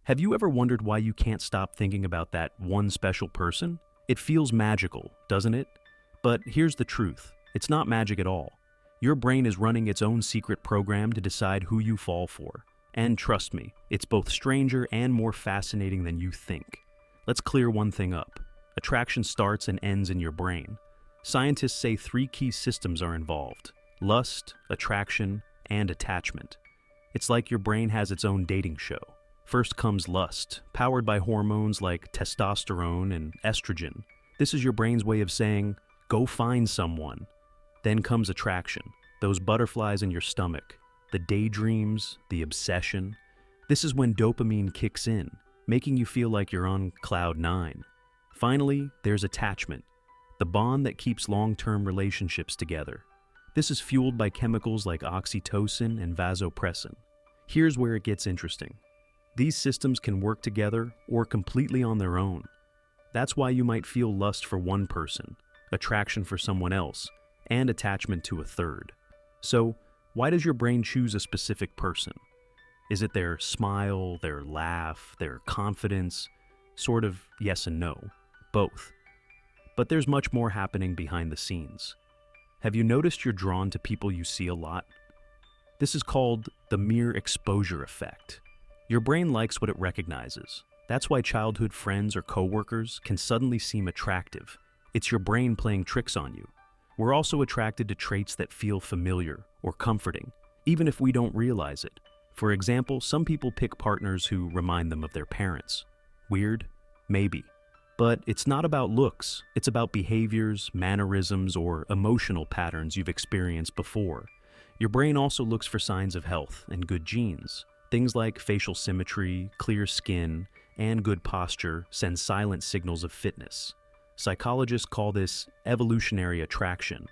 Have you ever wondered why you can't stop thinking about that one special person? It feels magical, doesn't it? But here's the truth. It's not magic at all. Your brain is running its own secret program to decide who you fall for. And trust me, it's both stranger and more fascinating than you think. Let's clear one thing up. Attraction starts and ends in your brain. Scientists say three key systems are involved: lust, attraction, and attachment. It's like your brain has its own dating show. First comes lust, powered by hormones like testosterone and estrogen. This is your brain's way of saying, go find someone. Then comes attraction, those butterflies in your stomach, the daydreams, the obsession. This is when dopamine kicks in, making you feel like you're on cloud nine. Finally, there's attachment, the bond that keeps long-term relationships together. This is fueled by chemicals like oxytocin and vasopressin. Here's where it gets interesting. These systems can work together or completely on their own. That's why you might feel lust for one person, attraction for someone else, and attachment to a third. So, why does your brain choose a specific person? Is it their smile, their laugh, their confidence? Sort of yes and no. Both. But there's much more happening behind the scenes. Have you noticed you're drawn to people you see a lot? This is called the mere exposure effect. Your brain likes what it recognizes. That's why childhood friends or coworkers can suddenly seem attractive. It's your brain playing tricks on you. We're also attracted to traits that feel familiar or comforting, even if we don't realize it. For example, some people pick partners who remind them of their parents. Weird? Maybe. But it's not about looks. It's about behaviors, mannerisms, or emotional patterns you've experienced before. Your brain also looks for signs of health and good genes. Things like facial symmetry, clear skin, and good posture send silent signals of fitness. Psychologists call this evolutionary attraction.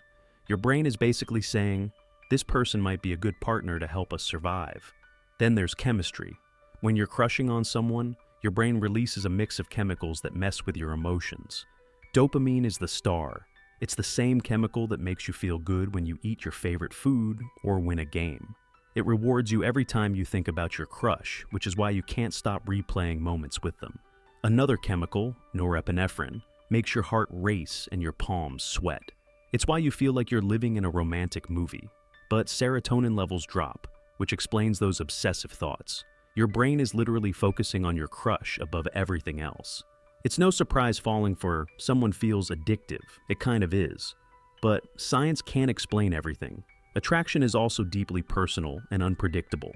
Your brain is basically saying, this person might be a good partner to help us survive. Then there's chemistry. When you're crushing on someone, your brain releases a mix of chemicals that mess with your emotions. Dopamine is the star. It's the same chemical that makes you feel good when you eat your favorite food or win a game. It rewards you every time you think about your crush, which is why you can't stop replaying moments with them. Another chemical, norepinephrine, makes your heart race and your palms sweat. It's why you feel like you're living in a romantic movie. But serotonin levels drop, which explains those obsessive thoughts. Your brain is literally focusing on your crush above everything else. It's no surprise falling for someone feels addictive. It kind of is. But science can't explain everything. Attraction is also deeply personal and unpredictable.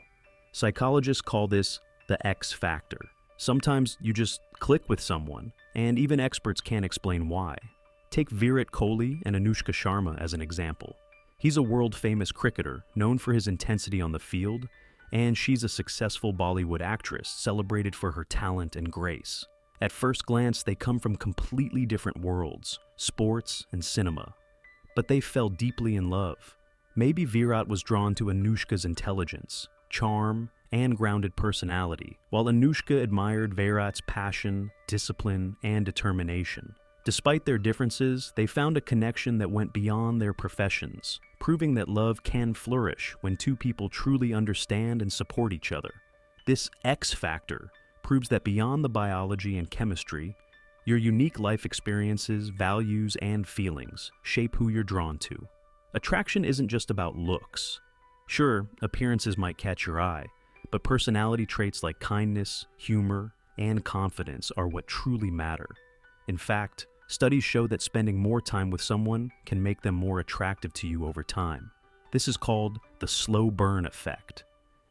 Psychologists call this the X factor. Sometimes you just click with someone, and even experts can't explain why. Take Virat Kohli and Anushka Sharma as an example. He's a world-famous cricketer, known for his intensity on the field, and she's a successful Bollywood actress, celebrated for her talent and grace. At first glance, they come from completely different worlds, sports and cinema. But they fell deeply in love. Maybe Virat was drawn to Anushka's intelligence, charm, and grounded personality, while Anushka admired Virat's passion, discipline, and determination. Despite their differences, they found a connection that went beyond their professions, proving that love can flourish when two people truly understand and support each other. This X factor proves that beyond the biology and chemistry, your unique life experiences, values, and feelings shape who you're drawn to. Attraction isn't just about looks. Sure, appearances might catch your eye, but personality traits like kindness, humor, and confidence are what truly matter. In fact, studies show that spending more time with someone can make them more attractive to you over time. This is called the slow burn effect,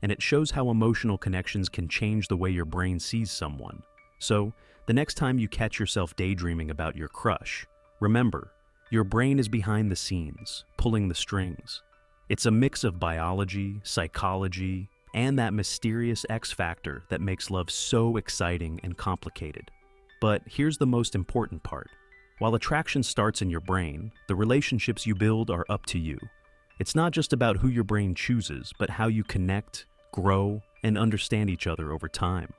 and it shows how emotional connections can change the way your brain sees someone. So, the next time you catch yourself daydreaming about your crush, remember, your brain is behind the scenes, pulling the strings. It's a mix of biology, psychology, and that mysterious X factor that makes love so exciting and complicated. But here's the most important part. While attraction starts in your brain, the relationships you build are up to you. It's not just about who your brain chooses, but how you connect, grow, and understand each other over time.